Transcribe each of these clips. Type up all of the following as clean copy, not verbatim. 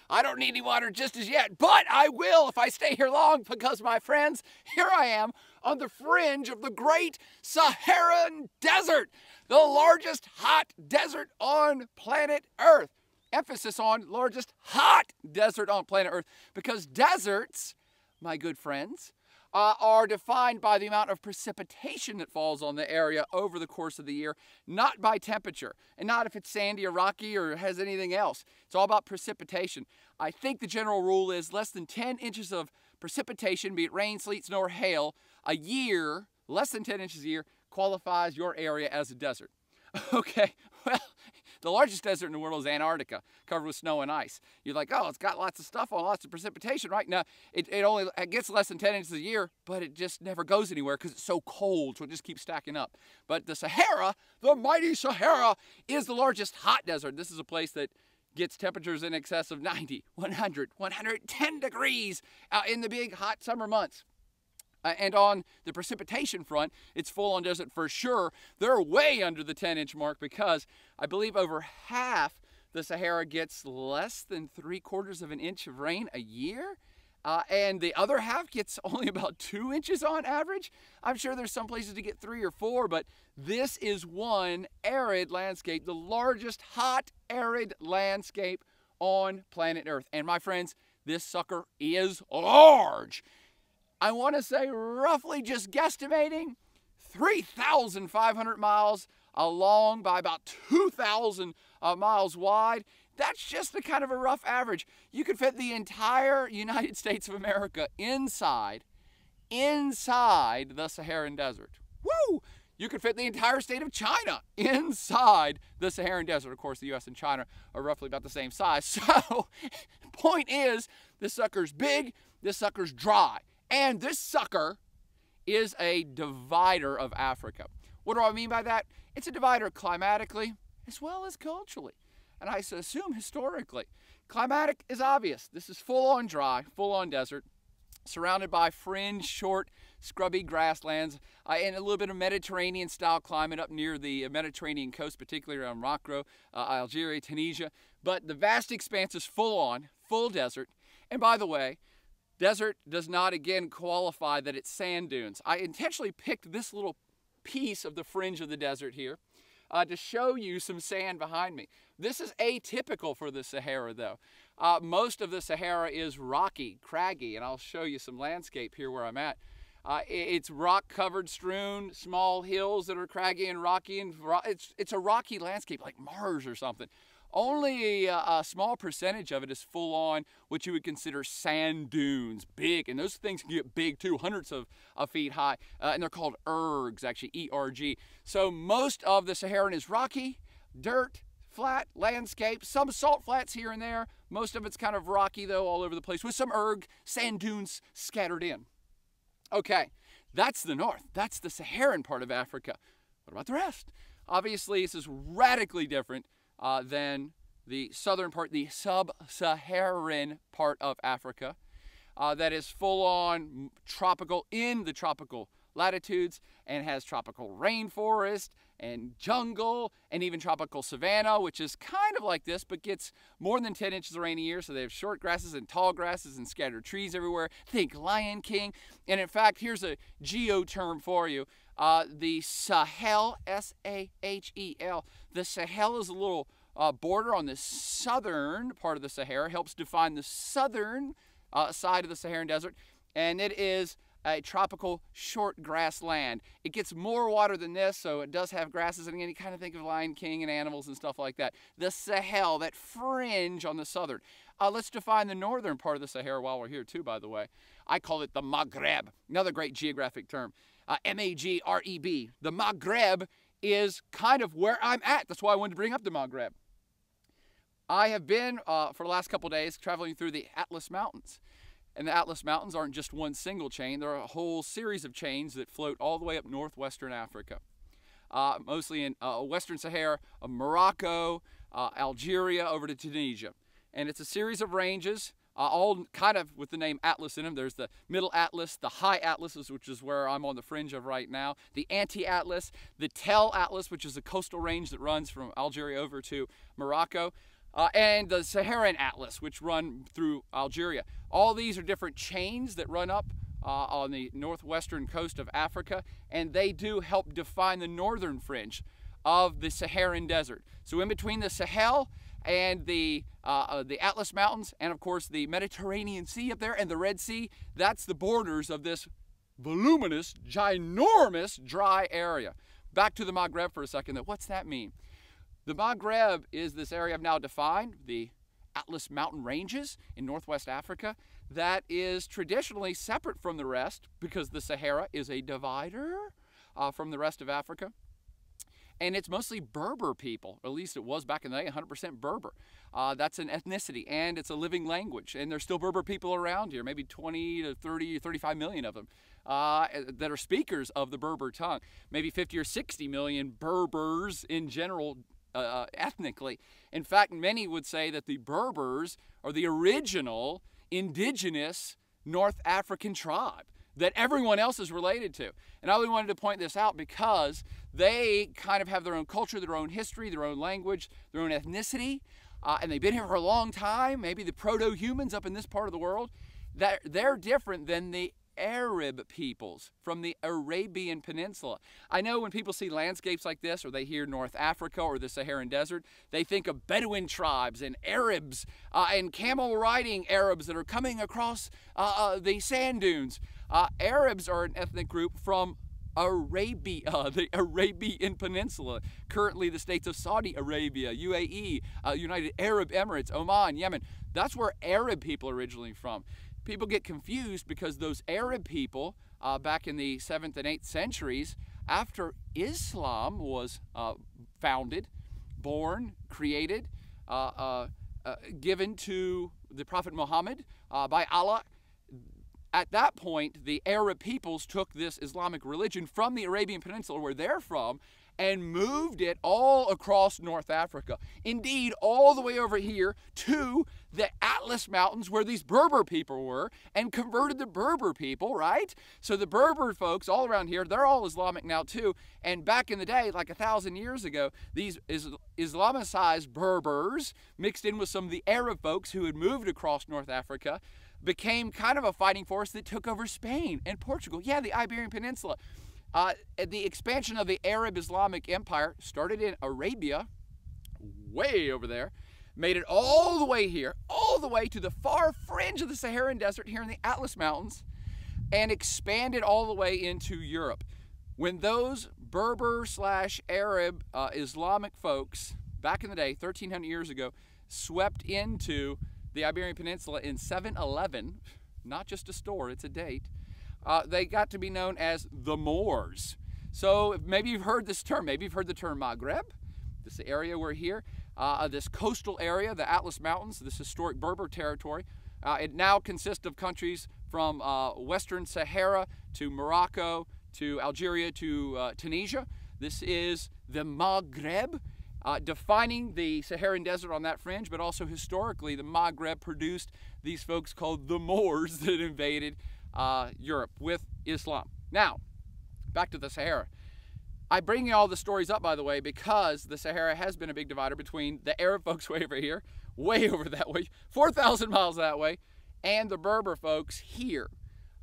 I don't need any water just as yet, but I will if I stay here long because, my friends, here I am on the fringe of the great Saharan Desert, the largest hot desert on planet Earth. Emphasis on largest hot desert on planet Earth, because deserts, my good friends, are defined by the amount of precipitation that falls on the area over the course of the year, not by temperature, and not if it's sandy or rocky or has anything else. It's all about precipitation. I think the general rule is less than 10 inches of precipitation, be it rain, sleet, snow, or hail, a year, less than 10 inches a year, qualifies your area as a desert. Okay, well, the largest desert in the world is Antarctica, covered with snow and ice. You're like, oh, it's got lots of stuff on, lots of precipitation, right? Now, it gets less than 10 inches a year, but it just never goes anywhere because it's so cold, so it just keeps stacking up. But the Sahara, the mighty Sahara, is the largest hot desert. This is a place that gets temperatures in excess of 90, 100, 110 degrees in the big hot summer months. And on the precipitation front, it's full on desert for sure. They're way under the 10-inch mark because I believe over half the Sahara gets less than 3/4 of an inch of rain a year. And the other half gets only about 2 inches on average. I'm sure there's some places to get 3 or 4, but this is one arid landscape, the largest hot arid landscape on planet Earth. And my friends, this sucker is large. I want to say roughly, just guesstimating, 3,500 miles long by about 2,000 miles wide. That's just a kind of a rough average. You could fit the entire United States of America inside the Saharan Desert. Woo! You could fit the entire state of China inside the Saharan Desert. Of course, the U.S. and China are roughly about the same size. So, point is, this sucker's big, this sucker's dry. And this sucker is a divider of Africa. What do I mean by that? It's a divider climatically as well as culturally. And I assume historically. Climatic is obvious. This is full-on dry, full-on desert, surrounded by fringe, short, scrubby grasslands, and a little bit of Mediterranean-style climate up near the Mediterranean coast, particularly around Morocco, Algeria, Tunisia. But the vast expanse is full-on, full desert. And by the way, desert does not, again, qualify that it's sand dunes. I intentionally picked this little piece of the fringe of the desert here to show you some sand behind me. This is atypical for the Sahara, though. Most of the Sahara is rocky, craggy, and I'll show you some landscape here where I'm at. It's rock-covered, strewn, small hills that are craggy and rocky, and it's a rocky landscape, like Mars or something. Only a small percentage of it is full-on what you would consider sand dunes, big, and those things can get big too, hundreds of feet high, and they're called ergs, actually, E-R-G. So most of the Saharan is rocky, dirt, flat landscape, some salt flats here and there. Most of it's kind of rocky, though, all over the place, with some erg, sand dunes scattered in. Okay, that's the north. That's the Saharan part of Africa. What about the rest? Obviously, this is radically different than the southern part, the sub-Saharan part of Africa, that is full-on tropical, in the tropical latitudes, and has tropical rainforest and jungle and even tropical savanna, which is kind of like this, but gets more than 10 inches of rain a year. So they have short grasses and tall grasses and scattered trees everywhere. Think Lion King. And in fact, here's a geo term for you. The Sahel, S-A-H-E-L. The Sahel is a little border on the southern part of the Sahara, helps define the southern side of the Saharan Desert, and it is a tropical short grassland. It gets more water than this, so it does have grasses, and again, you kind of think of Lion King and animals and stuff like that. The Sahel, that fringe on the southern. Let's define the northern part of the Sahara while we're here too, by the way. I call it the Magreb, another great geographic term. M-A-G-R-E-B. The Magreb is kind of where I'm at. That's why I wanted to bring up the Magreb. I have been, for the last couple days, traveling through the Atlas Mountains. And the Atlas Mountains aren't just one single chain. There are a whole series of chains that float all the way up northwestern Africa. Mostly in Western Sahara, Morocco, Algeria, over to Tunisia. And it's a series of ranges, all kind of with the name Atlas in them. There's the Middle Atlas, the High Atlas, which is where I'm on the fringe of right now, the Anti-Atlas, the Tel Atlas, which is a coastal range that runs from Algeria over to Morocco. and the Saharan Atlas, which run through Algeria. All these are different chains that run up on the northwestern coast of Africa, and they do help define the northern fringe of the Saharan Desert. So in between the Sahel and the Atlas Mountains, and of course the Mediterranean Sea up there and the Red Sea, that's the borders of this voluminous, ginormous, dry area. Back to the Maghreb for a second, though. What's that mean? The Maghreb is this area I've now defined, the Atlas Mountain Ranges in northwest Africa, that is traditionally separate from the rest because the Sahara is a divider from the rest of Africa. And it's mostly Berber people, or at least it was back in the day, 100% Berber. That's an ethnicity, and it's a living language. And there's still Berber people around here, maybe 20 to 30 or 35 million of them that are speakers of the Berber tongue. Maybe 50 or 60 million Berbers in general ethnically. In fact, many would say that the Berbers are the original indigenous North African tribe that everyone else is related to. And I only wanted to point this out because they kind of have their own culture, their own history, their own language, their own ethnicity, and they've been here for a long time, maybe the proto-humans up in this part of the world. They're different than the Arab peoples from the Arabian Peninsula. I know when people see landscapes like this, or they hear North Africa or the Saharan Desert, they think of Bedouin tribes and Arabs and camel riding Arabs that are coming across the sand dunes. Arabs are an ethnic group from Arabia, the Arabian Peninsula, currently the states of Saudi Arabia, UAE, United Arab Emirates, Oman, Yemen. That's where Arab people are originally from. People get confused because those Arab people back in the 7th and 8th centuries, after Islam was founded, born, created, given to the Prophet Muhammad by Allah, at that point, the Arab peoples took this Islamic religion from the Arabian Peninsula, where they're from, and moved it all across North Africa. Indeed, all the way over here to the Atlas Mountains where these Berber people were, and converted the Berber people, right? So the Berber folks all around here, they're all Islamic now too. And back in the day, like 1,000 years ago, these Islamicized Berbers, mixed in with some of the Arab folks who had moved across North Africa, became kind of a fighting force that took over Spain and Portugal. Yeah, the Iberian Peninsula. The expansion of the Arab Islamic Empire started in Arabia, way over there, made it all the way here, all the way to the far fringe of the Saharan Desert here in the Atlas Mountains, and expanded all the way into Europe. When those Berber/Arab Islamic folks, back in the day, 1,300 years ago, swept into the Iberian Peninsula in 711, not just a store, it's a date, they got to be known as the Moors. So maybe you've heard this term. Maybe you've heard the term Maghreb, this area we're here, this coastal area, the Atlas Mountains, this historic Berber territory. It now consists of countries from western Sahara to Morocco to Algeria to Tunisia. This is the Maghreb, defining the Saharan Desert on that fringe, but also historically the Maghreb produced these folks called the Moors that invaded Europe with Islam. Now, back to the Sahara. I bring you all the stories up, by the way, because the Sahara has been a big divider between the Arab folks way over here, way over that way, 4,000 miles that way, and the Berber folks here.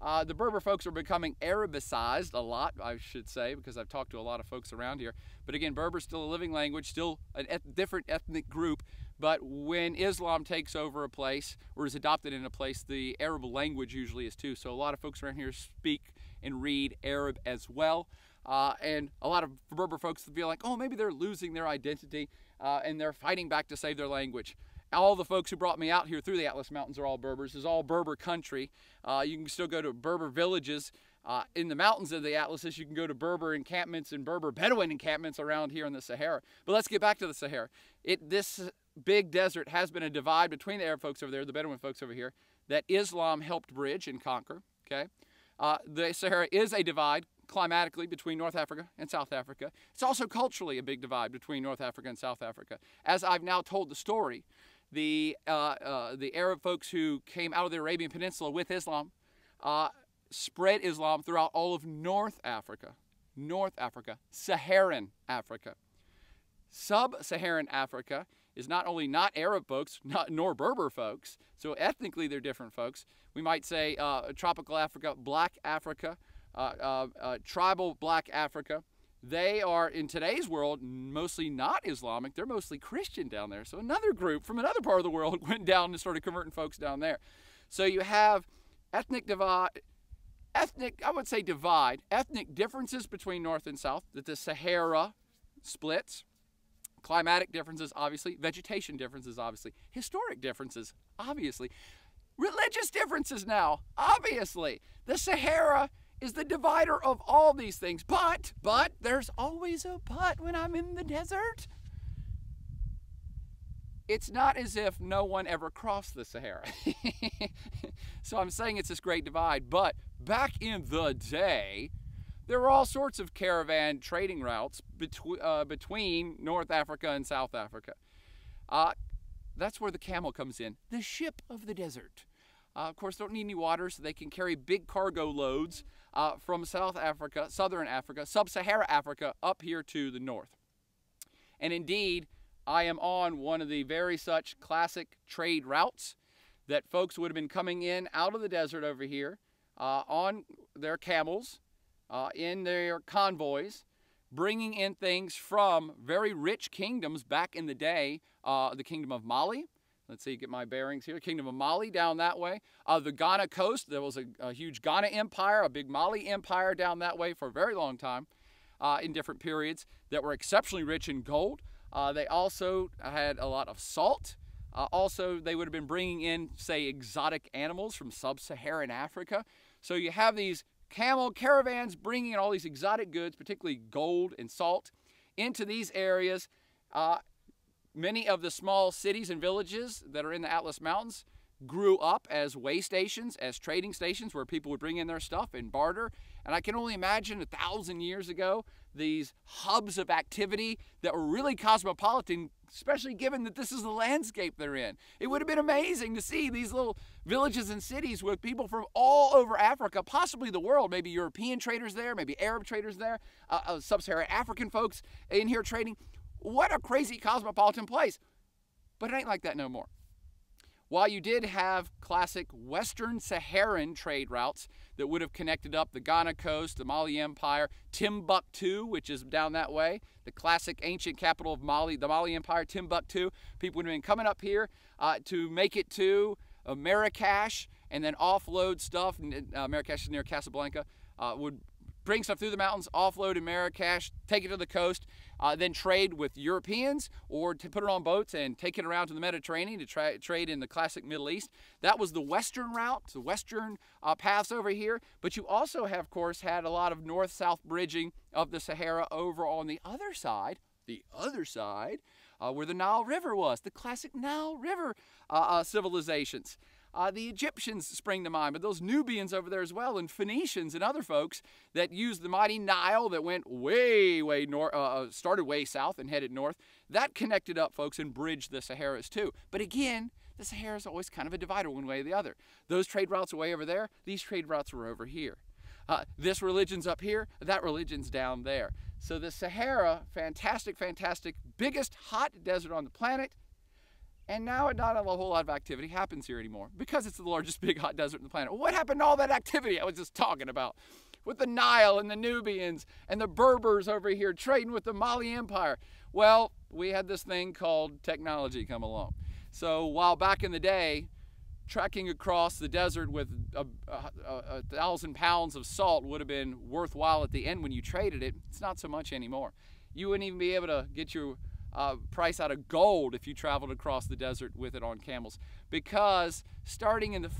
The Berber folks are becoming Arabicized a lot, I should say, because I've talked to a lot of folks around here. But again, Berber is still a living language, still a different ethnic group. But when Islam takes over a place or is adopted in a place, the Arab language usually is too. So a lot of folks around here speak and read Arab as well. And a lot of Berber folks feel like, oh, maybe they're losing their identity and they're fighting back to save their language. All the folks who brought me out here through the Atlas Mountains are all Berbers. It's all Berber country. You can still go to Berber villages in the mountains of the Atlases. You can go to Berber encampments and Berber Bedouin encampments around here in the Sahara. But let's get back to the Sahara. This big desert has been a divide between the Arab folks over there, the Bedouin folks over here, that Islam helped bridge and conquer. Okay, the Sahara is a divide climatically between North Africa and South Africa. It's also culturally a big divide between North Africa and South Africa. As I've now told the story, the Arab folks who came out of the Arabian Peninsula with Islam spread Islam throughout all of North Africa, Saharan Africa. Sub-Saharan Africa is not only not Arab folks, nor Berber folks. So ethnically, they're different folks. We might say tropical Africa, black Africa, tribal black Africa. They are, in today's world, mostly not Islamic. They're mostly Christian down there. So another group from another part of the world went down and started converting folks down there. So you have ethnic differences between North and South, that the Sahara splits, climatic differences, obviously, vegetation differences, obviously, historic differences, obviously, religious differences now, obviously. The Sahara is the divider of all these things, but there's always a but when I'm in the desert. It's not as if no one ever crossed the Sahara. So I'm saying it's this great divide, but back in the day, there were all sorts of caravan trading routes between North Africa and South Africa. That's where the camel comes in, the ship of the desert. Of course, don't need any water, so they can carry big cargo loads from South Africa, Southern Africa, Sub-Sahara Africa, up here to the north. And indeed, I am on one of the very such classic trade routes that folks would have been coming in out of the desert over here on their camels, in their convoys, bringing in things from very rich kingdoms back in the day, the Kingdom of Mali. Let's see, get my bearings here. Kingdom of Mali down that way. The Ghana coast, there was a huge Ghana empire, a big Mali empire down that way for a very long time in different periods that were exceptionally rich in gold. They also had a lot of salt. Also, they would have been bringing in, say, exotic animals from sub-Saharan Africa. So you have these camel caravans bringing in all these exotic goods, particularly gold and salt, into these areas. Many of the small cities and villages that are in the Atlas Mountains grew up as way stations, as trading stations where people would bring in their stuff and barter. And I can only imagine 1,000 years ago, these hubs of activity that were really cosmopolitan, especially given that this is the landscape they're in. It would have been amazing to see these little villages and cities with people from all over Africa, possibly the world, maybe European traders there, maybe Arab traders there, sub-Saharan African folks in here trading. What a crazy cosmopolitan place. But it ain't like that no more. While you did have classic Western Saharan trade routes that would have connected up the Ghana coast, the Mali Empire, Timbuktu, which is down that way, the classic ancient capital of Mali, the Mali Empire, Timbuktu. People would have been coming up here to make it to Marrakesh and then offload stuff. Marrakesh is near Casablanca. Would bring stuff through the mountains, offload in Marrakesh, take it to the coast, then trade with Europeans or to put it on boats and take it around to the Mediterranean to trade in the classic Middle East. That was the western route, the western paths over here. But you also have, of course, had a lot of north-south bridging of the Sahara over on the other side, where the Nile River was, the classic Nile River civilizations. The Egyptians spring to mind, but those Nubians over there as well, and Phoenicians and other folks that used the mighty Nile that went way north, started way south and headed north. That connected up folks and bridged the Saharas too. But again, the Sahara is always kind of a divider one way or the other. Those trade routes are way over there. These trade routes were over here. This religion's up here. That religion's down there. So the Sahara, fantastic, biggest hot desert on the planet. And now not a whole lot of activity happens here anymore because it's the largest big hot desert on the planet. What happened to all that activity I was just talking about with the Nile and the Nubians and the Berbers over here trading with the Mali Empire? Well, we had this thing called technology come along. So while back in the day, trekking across the desert with 1,000 pounds of salt would have been worthwhile at the end when you traded it, it's not so much anymore. You wouldn't even be able to get your price out of gold if you traveled across the desert with it on camels, because starting in the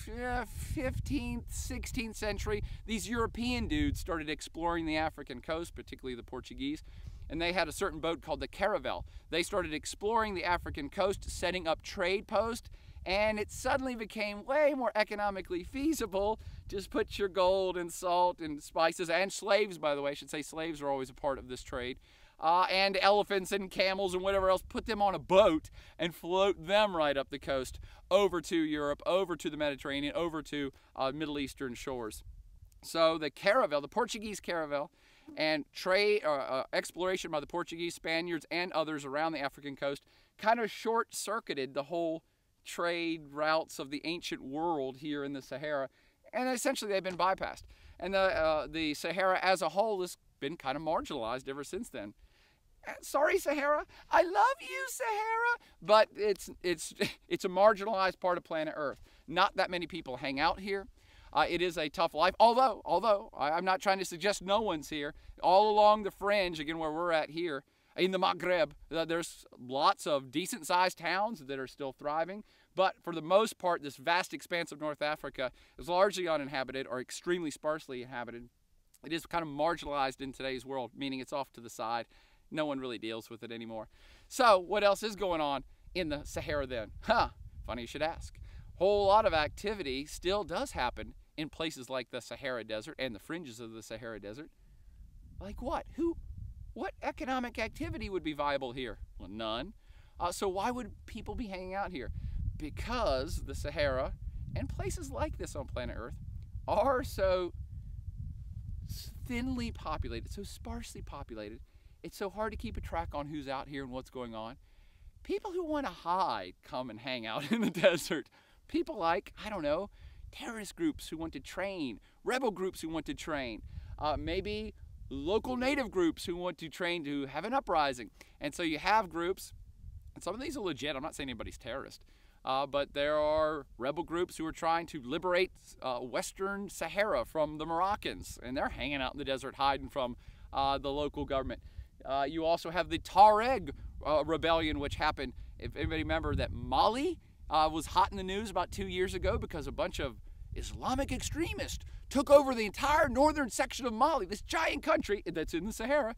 15th, 16th century, these European dudes started exploring the African coast, particularly the Portuguese, and they had a certain boat called the caravel. They started exploring the African coast, setting up trade posts, and it suddenly became way more economically feasible. Just put your gold and salt and spices, and slaves, by the way, I should say slaves are always a part of this trade, and elephants and camels and whatever else, put them on a boat and float them right up the coast over to Europe, over to the Mediterranean, over to Middle Eastern shores. So the caravel, the Portuguese caravel, and trade exploration by the Portuguese, Spaniards, and others around the African coast kind of short-circuited the whole trade routes of the ancient world here in the Sahara, and essentially they've been bypassed. And the Sahara as a whole has been kind of marginalized ever since then. Sorry, Sahara. I love you, Sahara, but it's a marginalized part of planet Earth. Not that many people hang out here. It is a tough life, although I'm not trying to suggest no one's here. All along the fringe, again, where we're at here, in the Maghreb, there's lots of decent-sized towns that are still thriving, but for the most part, this vast expanse of North Africa is largely uninhabited or extremely sparsely inhabited. It is kind of marginalized in today's world, meaning it's off to the side. No one really deals with it anymore. So what else is going on in the Sahara then? Funny you should ask. Whole lot of activity still does happen in places like the Sahara Desert and the fringes of the Sahara Desert. Like what? What economic activity would be viable here? Well, none. So why would people be hanging out here? Because the Sahara and places like this on planet Earth are so thinly populated, so sparsely populated. It's so hard to keep a track on who's out here and what's going on. People who want to hide come and hang out in the desert. People like, I don't know, terrorist groups who want to train, rebel groups who want to train, maybe local native groups who want to train to have an uprising. And so you have groups, and some of these are legit. I'm not saying anybody's terrorist, but there are rebel groups who are trying to liberate Western Sahara from the Moroccans, and they're hanging out in the desert hiding from the local government. You also have the Tuareg Rebellion, which happened, if anybody remember, that Mali was hot in the news about 2 years ago because a bunch of Islamic extremists took over the entire northern section of Mali, this giant country that's in the Sahara.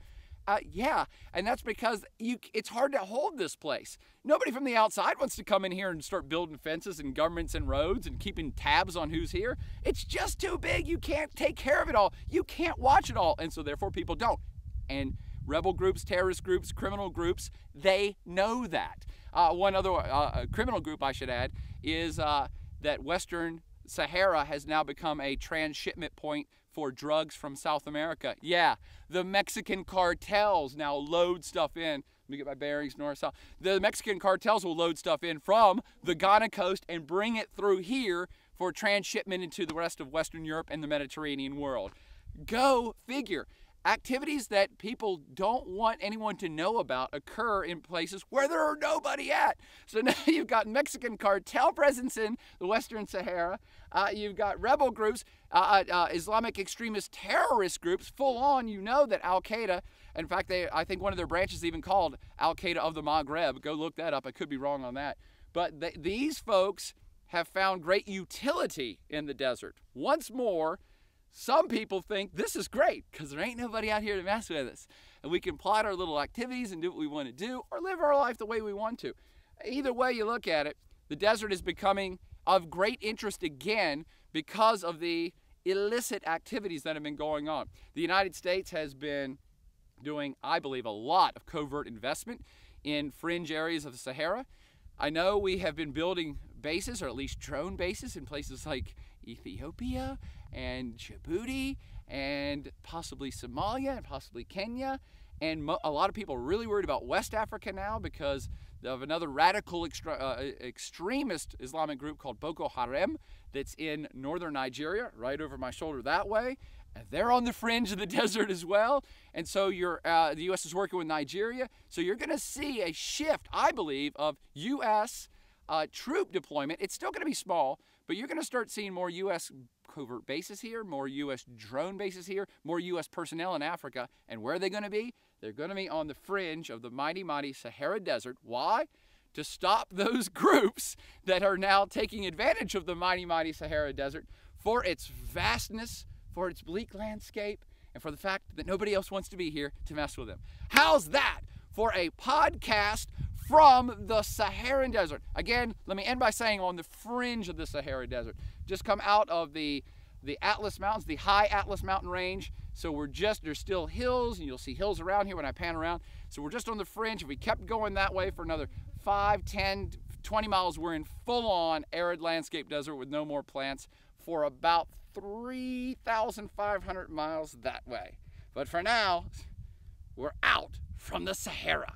Yeah, and that's because it's hard to hold this place. Nobody from the outside wants to come in here and start building fences and governments and roads and keeping tabs on who's here. It's just too big. You can't take care of it all. You can't watch it all, and so therefore people don't. And rebel groups, terrorist groups, criminal groups, they know that. One other criminal group I should add is that Western Sahara has now become a transshipment point for drugs from South America. Yeah, the Mexican cartels now load stuff in. Let me get my bearings north-south. The Mexican cartels will load stuff in from the Ghana coast and bring it through here for transshipment into the rest of Western Europe and the Mediterranean world. Go figure. Activities that people don't want anyone to know about occur in places where there are nobody at. So now you've got Mexican cartel presence in the Western Sahara. You've got rebel groups, Islamic extremist terrorist groups, full on. You know that Al-Qaeda, in fact, I think one of their branches is even called Al-Qaeda of the Maghreb. Go look that up. I could be wrong on that. But these folks have found great utility in the desert. Once more, some people think this is great because there ain't nobody out here to mess with us. And we can plot our little activities and do what we want to do or live our life the way we want to. Either way you look at it, the desert is becoming of great interest again because of the illicit activities that have been going on. The United States has been doing, I believe, a lot of covert investment in fringe areas of the Sahara. I know we have been building bases, or at least drone bases, in places like Ethiopia and Djibouti and possibly Somalia and possibly Kenya. And a lot of people are really worried about West Africa now because of another radical extremist Islamic group called Boko Haram that's in northern Nigeria, right over my shoulder that way. And they're on the fringe of the desert as well. And so the U.S. is working with Nigeria. So you're going to see a shift, I believe, of U.S. Troop deployment. It's still going to be small, but you're going to start seeing more U.S. covert bases here, more U.S. drone bases here, more U.S. personnel in Africa. And where are they going to be? They're going to be on the fringe of the mighty, mighty Sahara Desert. Why? To stop those groups that are now taking advantage of the mighty, mighty Sahara Desert for its vastness, for its bleak landscape, and for the fact that nobody else wants to be here to mess with them. How's that for a podcast from the Saharan Desert? Again, let me end by saying on the fringe of the Sahara Desert. Just come out of the Atlas Mountains, the high Atlas Mountain range. So there's still hills, and you'll see hills around here when I pan around. So we're just on the fringe. If we kept going that way for another 5, 10, 20 miles, we're in full-on arid landscape desert with no more plants for about 3,500 miles that way. But for now, we're out from the Sahara.